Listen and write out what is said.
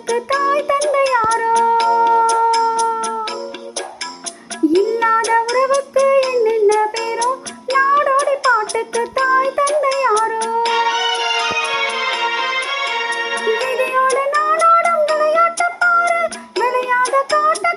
பாட்டுக்கு தாய் தந்தை யாரோ இல்லாத உறவுக்கு என்னென்ன பேரோ நாடோடி பாட்டுக்கு தாய் தந்தை யாரோ விதியோட நாடாடும் விளையாட்ட பாரு விளையாத காட்ட